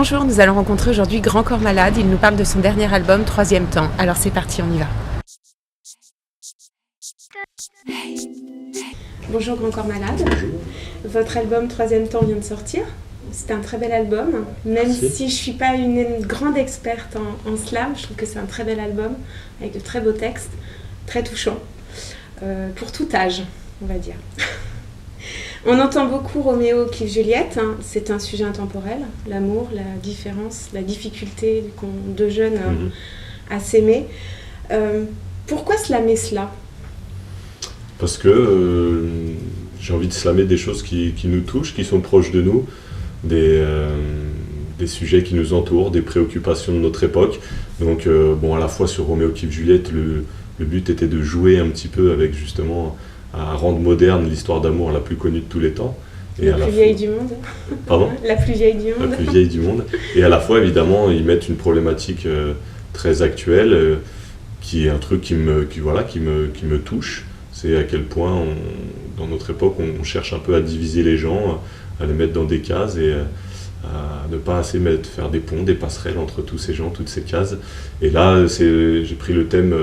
Bonjour, nous allons rencontrer aujourd'hui Grand Corps Malade. Il nous parle de son dernier album, Troisième Temps. Alors c'est parti, on y va. Bonjour Grand Corps Malade. Bonjour. Votre album Troisième Temps vient de sortir. C'est un très bel album. Même Merci. si je ne suis pas une grande experte en slam, je trouve que c'est un très bel album, avec de très beaux textes, très touchants, pour tout âge, on va dire. On entend beaucoup Roméo qui Juliette, hein. C'est un sujet intemporel, l'amour, la différence, la difficulté qu'ont deux jeunes à s'aimer. Pourquoi slammer cela ? Parce que j'ai envie de slammer des choses qui nous touchent, qui sont proches de nous, des sujets qui nous entourent, des préoccupations de notre époque. Donc à la fois sur Roméo qui Juliette, le but était de jouer un petit peu avec justement à rendre moderne l'histoire d'amour la plus connue de tous les temps. Et la plus vieille du monde. Pardon ? La plus vieille du monde. La plus vieille du monde. Et à la fois, évidemment, ils mettent une problématique très actuelle, qui est un truc qui me touche. C'est à quel point, dans notre époque, on cherche un peu à diviser les gens, à les mettre dans des cases et à ne pas assez faire des ponts, des passerelles entre tous ces gens, toutes ces cases. Et là, j'ai pris le thème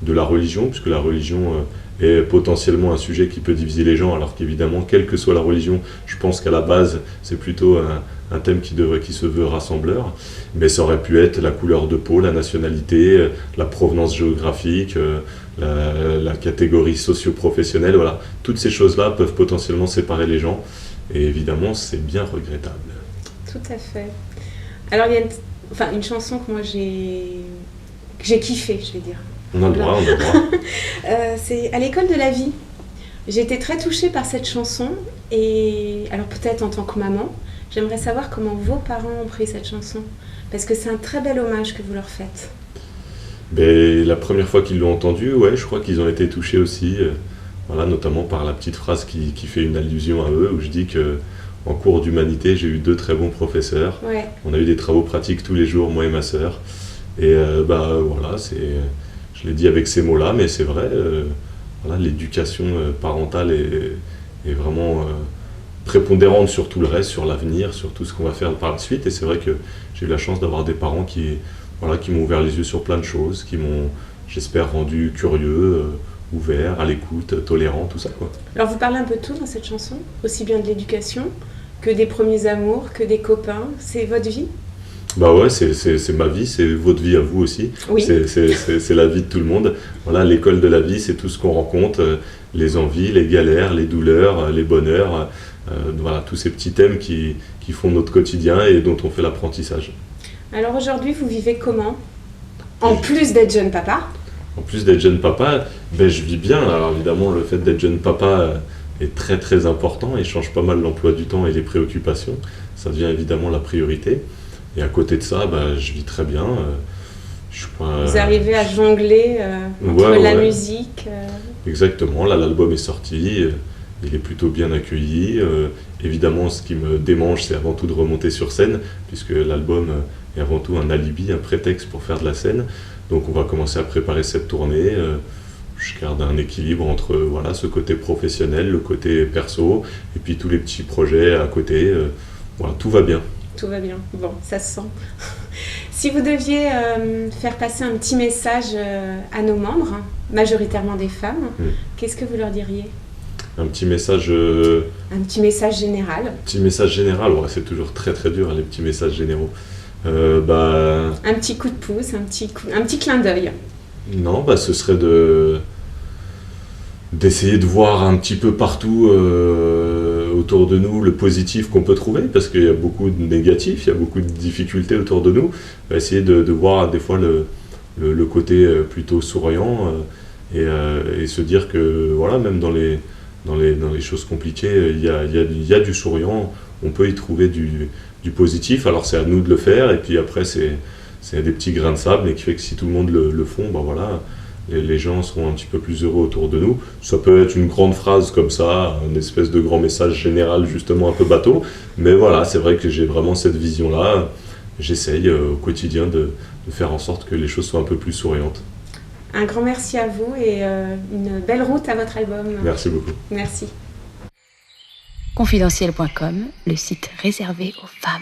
de la religion, puisque la religion est potentiellement un sujet qui peut diviser les gens, alors qu'évidemment, quelle que soit la religion, je pense qu'à la base, c'est plutôt un thème qui se veut rassembleur. Mais ça aurait pu être la couleur de peau, la nationalité, la provenance géographique, la catégorie socio-professionnelle. Voilà. Toutes ces choses-là peuvent potentiellement séparer les gens. Et évidemment, c'est bien regrettable. Tout à fait. Alors, il y a une chanson que moi j'ai kiffée, je vais dire. On a le droit. C'est À l'école de la vie. J'ai été très touchée par cette chanson. Et alors, peut-être en tant que maman, j'aimerais savoir comment vos parents ont pris cette chanson. Parce que c'est un très bel hommage que vous leur faites. La première fois qu'ils l'ont entendue, je crois qu'ils ont été touchés aussi. Notamment par la petite phrase qui fait une allusion à eux, où je dis que en cours d'humanité, j'ai eu 2 très bons professeurs. Ouais. On a eu des travaux pratiques tous les jours, moi et ma sœur. Et je l'ai dit avec ces mots-là, mais c'est vrai, l'éducation parentale est vraiment prépondérante sur tout le reste, sur l'avenir, sur tout ce qu'on va faire par la suite. Et c'est vrai que j'ai eu la chance d'avoir des parents qui m'ont ouvert les yeux sur plein de choses, qui m'ont, j'espère, rendu curieux, ouvert, à l'écoute, tolérant, tout ça, quoi. Alors vous parlez un peu de tout dans cette chanson, aussi bien de l'éducation que des premiers amours, que des copains. C'est votre vie ? C'est ma vie, c'est votre vie à vous aussi. Oui. C'est la vie de tout le monde. Voilà, l'école de la vie, c'est tout ce qu'on rencontre, les envies, les galères, les douleurs, les bonheurs, tous ces petits thèmes qui font notre quotidien et dont on fait l'apprentissage. Alors aujourd'hui, vous vivez comment ? En plus d'être jeune papa ? En plus d'être jeune papa, je vis bien. Alors évidemment, le fait d'être jeune papa est très très important et change pas mal l'emploi du temps et les préoccupations. Ça devient évidemment la priorité. Et à côté de ça, je vis très bien. Vous arrivez à jongler entre la musique Exactement, là l'album est sorti, il est plutôt bien accueilli. Évidemment, ce qui me démange, c'est avant tout de remonter sur scène, puisque l'album est avant tout un alibi, un prétexte pour faire de la scène. Donc on va commencer à préparer cette tournée. Je garde un équilibre entre ce côté professionnel, le côté perso, et puis tous les petits projets à côté. Tout va bien. Tout va bien, bon, ça se sent. Si vous deviez faire passer un petit message à nos membres, majoritairement des femmes, qu'est-ce que vous leur diriez ? Un petit message... Un petit message général. Un petit message général, c'est toujours très très dur les petits messages généraux. Un petit coup de pouce, un petit clin d'œil. Non, ce serait d'essayer de voir un petit peu partout autour de nous le positif qu'on peut trouver, parce qu'il y a beaucoup de négatifs, il y a beaucoup de difficultés autour de nous. Essayer de voir des fois le côté plutôt souriant et se dire que même dans les choses compliquées, il y a du souriant, on peut y trouver du positif. Alors c'est à nous de le faire, et puis après c'est des petits grains de sable, et qui fait que si tout le monde le font, les gens seront un petit peu plus heureux autour de nous. Ça peut être une grande phrase comme ça, une espèce de grand message général justement un peu bateau, mais c'est vrai que j'ai vraiment cette vision-là. J'essaye au quotidien de faire en sorte que les choses soient un peu plus souriantes. Un grand merci à vous et une belle route à votre album. Merci beaucoup. Merci. Confidentiel.com, le site réservé aux femmes.